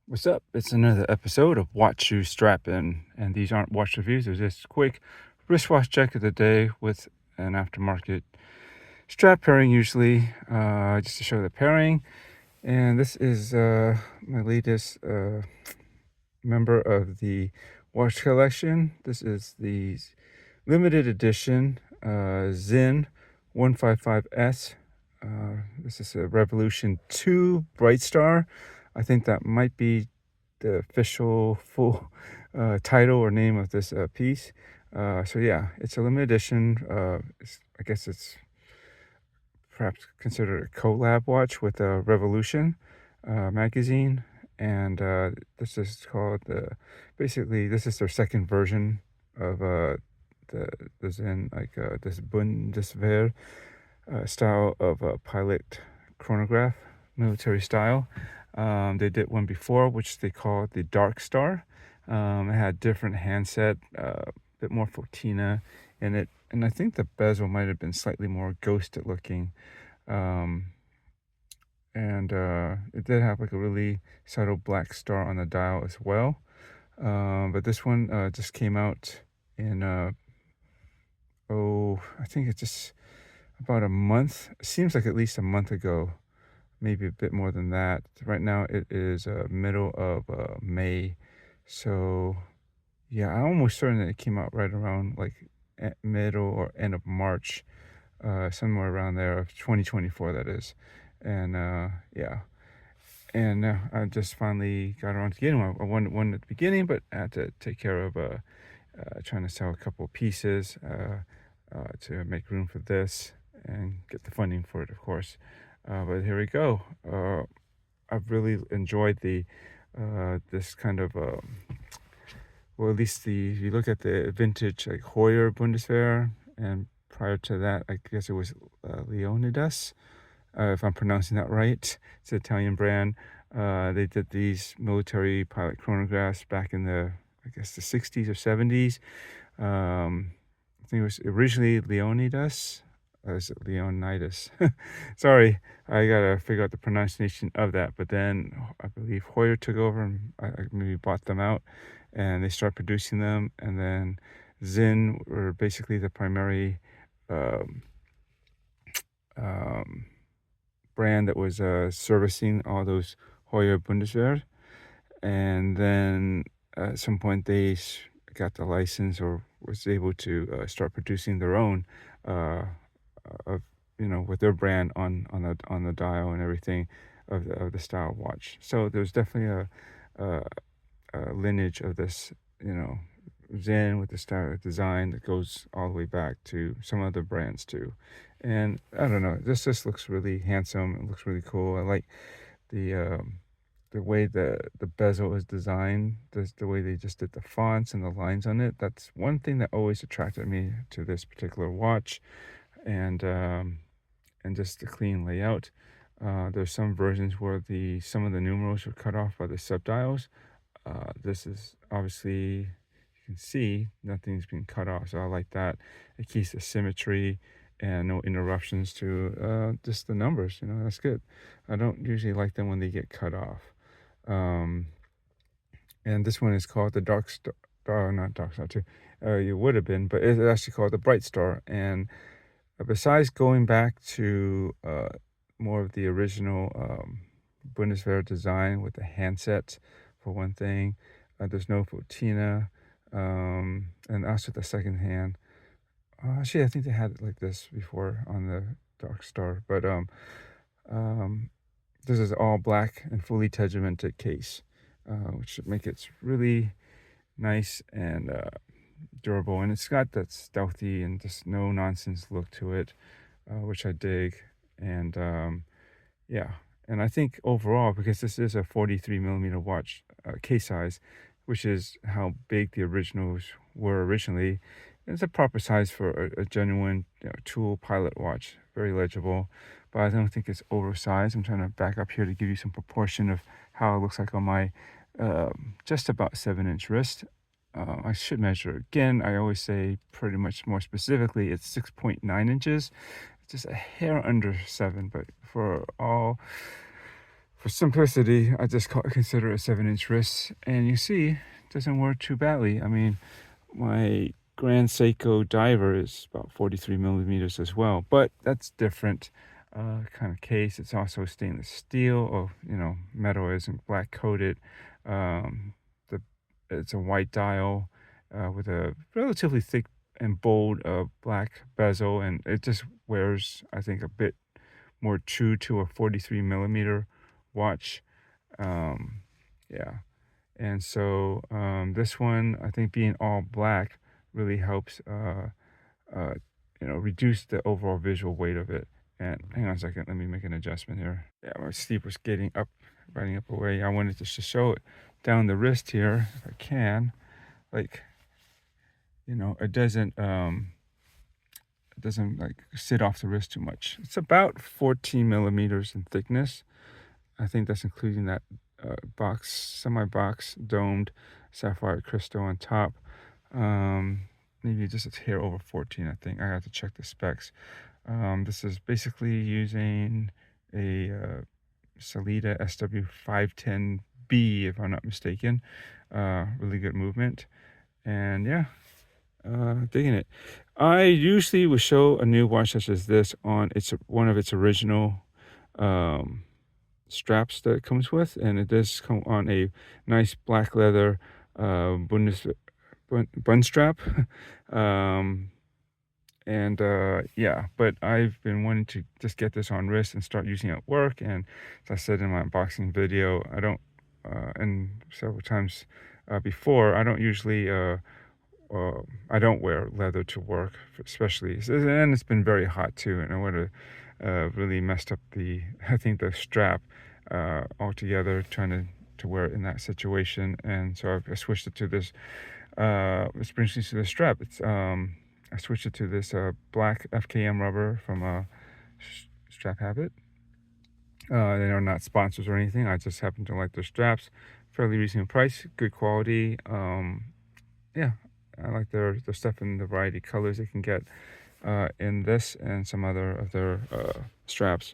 What's up? It's another episode of Watch You Strappin, and these aren't watch reviews. They're just quick wristwatch check of the day with an aftermarket strap pairing, usually, just to show the pairing. And this is my latest member of the watch collection. This is the limited edition Sinn 155S. This is a Revolution 2 Bright Star. I think that might be the official full title or name of this piece. So yeah, it's a limited edition. I guess it's perhaps considered a collab watch with Revolution magazine, and this is called basically this is their second version of the Zen, like this Bundeswehr style of pilot chronograph, military style. They did one before, which they called the Dark Star. It had different handset, a bit more patina in it, and I think the bezel might have been slightly more ghosted looking. Um, and it did have like a really subtle black star on the dial as well. But this one just came out in I think it's just about a month. It seems like at least a month ago, maybe a bit more than that. Right now it is middle of May, so yeah, I'm almost certain that it came out right around like middle or end of March, somewhere around there of 2024, that is. And yeah, and I just finally got around to getting one. I wanted one at the beginning, but I had to take care of trying to sell a couple of pieces to make room for this and get the funding for it, of course. But here we go. I've really enjoyed the this kind of well, at least if you look at the vintage like Hoyer Bundeswehr, and prior to that, I guess it was Leonidas, if I'm pronouncing that right. It's an Italian brand. They did these military pilot chronographs back in I guess the 60s or 70s. I think it was originally Leonidas. Is it Leonidas? Sorry, I gotta figure out the pronunciation of that. But then I believe Hoyer took over and I maybe bought them out, and they started producing them. And then Sinn were basically the primary um, um, brand that was servicing all those Hoyer Bundeswehr. And then at some point they got the license or was able to start producing their own of with their brand on the dial and everything of the style watch. So there's definitely a lineage of this Zen with the style of design that goes all the way back to some other brands too. And I don't know, this just looks really handsome. It looks really cool. I like the way the bezel is designed, the way they just did the fonts and the lines on it. That's one thing that always attracted me to this particular watch, and just the clean layout. There's some versions where some of the numerals are cut off by the subdials. This is obviously, you can see nothing's been cut off, so I like that. It keeps the symmetry and no interruptions to just the numbers. That's good. I don't usually like them when they get cut off. And this one is called the Dark Star, not Dark Star 2. It would have been, but it's actually called the Bright Star. And besides going back to more of the original Bundeswehr design with the handset, for one thing, there's no patina, and also the second hand. Actually, I think they had it like this before on the Dark Star, but this is all black and fully tegimented case, which should make it really nice and durable. And it's got that stealthy and just no nonsense look to it, which I dig. And yeah, and I think overall, because this is a 43 millimeter watch case size, which is how big the originals were originally, it's a proper size for a genuine tool pilot watch. Very legible, but I don't think it's oversized. I'm trying to back up here to give you some proportion of how it looks like on my just about 7-inch wrist. I should measure again. I always say pretty much more specifically, it's 6.9 inches. It's just a hair under 7, but for simplicity, I just consider a 7-inch wrist, and you see, it doesn't work too badly. I mean, my Grand Seiko diver is about 43 millimeters as well, but that's different kind of case. It's also stainless steel, or metal isn't black coated. The It's a white dial with a relatively thick and bold black bezel, and it just wears, I think, a bit more true to a 43 millimeter watch. Yeah. And so this one, I think, being all black really helps reduce the overall visual weight of it. And hang on a second, let me make an adjustment here. Yeah, my sleep was riding up away. I wanted to show it down the wrist here if I can. Like, it doesn't like sit off the wrist too much. It's about 14 millimeters in thickness. I think that's including that semi-box domed sapphire crystal on top. Maybe just a hair over 14, I think. I have to check the specs. This is basically using a Salida SW510B, if I'm not mistaken. Really good movement. And yeah, digging it. I usually will show a new watch such as this on one of its original straps that it comes with, and it does come on a nice black leather bun strap. Yeah, but I've been wanting to just get this on wrist and start using it at work. And as I said in my unboxing video, I don't and several times before, I don't usually I don't wear leather to work, especially, and it's been very hot too, and I would have really messed up the strap altogether, trying to wear it in that situation. And so I switched it to this. This brings me to the strap. I switched it to this black FKM rubber from StrapHabit. They are not sponsors or anything. I just happen to like their straps. Fairly reasonable price, good quality. Yeah, I like their stuff in the variety of colors they can get in this and some other of their straps.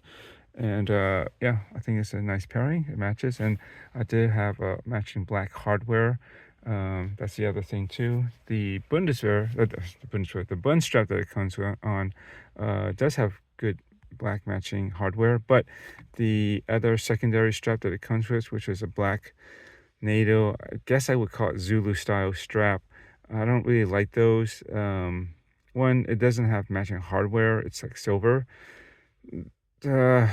And yeah, I think it's a nice pairing. It matches, and I did have matching black hardware. That's the other thing too. The bun strap that it comes on does have good black matching hardware, but the other secondary strap that it comes with, which is a black NATO, I guess I would call it Zulu style strap, I don't really like those. One, it doesn't have matching hardware. It's like silver. Yeah,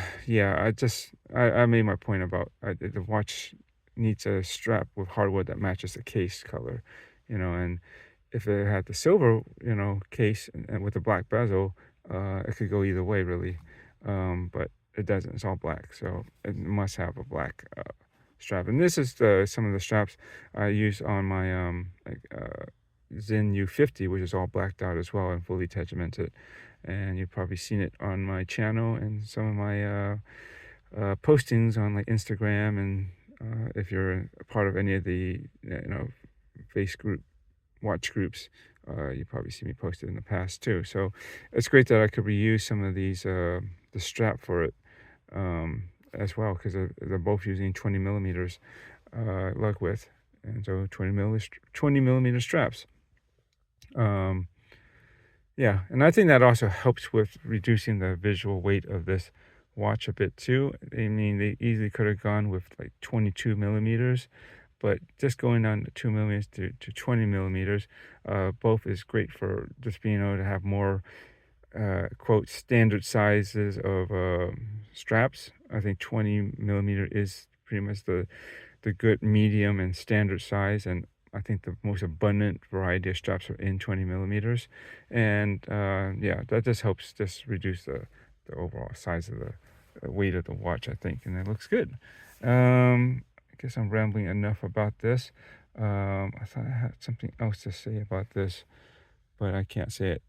I made my point about the watch needs a strap with hardware that matches the case color, and if it had the silver, case and with the black bezel, it could go either way really. But it doesn't. It's all black, so it must have a black strap. And this is some of the straps I use on my Sinn U50, which is all blacked out as well and fully tegimented. And you've probably seen it on my channel and some of my postings on like Instagram, and if you're a part of any of the watch groups, you probably see me posted in the past too. So it's great that I could reuse some of these the strap for it as well, because they're both using 20 millimeters lug width, and so 20 millimeter straps. Yeah, and I think that also helps with reducing the visual weight of this watch a bit too. I mean, they easily could have gone with like 22 millimeters, but just going down to 2 millimeters to 20 millimeters, both is great for just being able to have more quote standard sizes of straps. I think 20 millimeter is pretty much the good medium and standard size, and I think the most abundant variety of straps are in 20 millimeters. And yeah, that just helps reduce the overall size of the weight of the watch, I think, and it looks good. I guess I'm rambling enough about this. I thought I had something else to say about this, but I can't say it.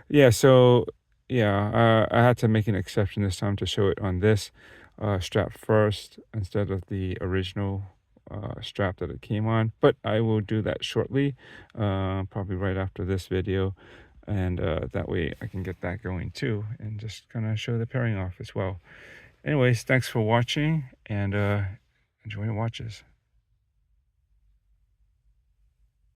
Yeah, so yeah, I had to make an exception this time to show it on this strap first instead of the original strap that it came on, but I will do that shortly, probably right after this video, and that way I can get that going too, and just kind of show the pairing off as well. Anyways, thanks for watching, and enjoy your watches.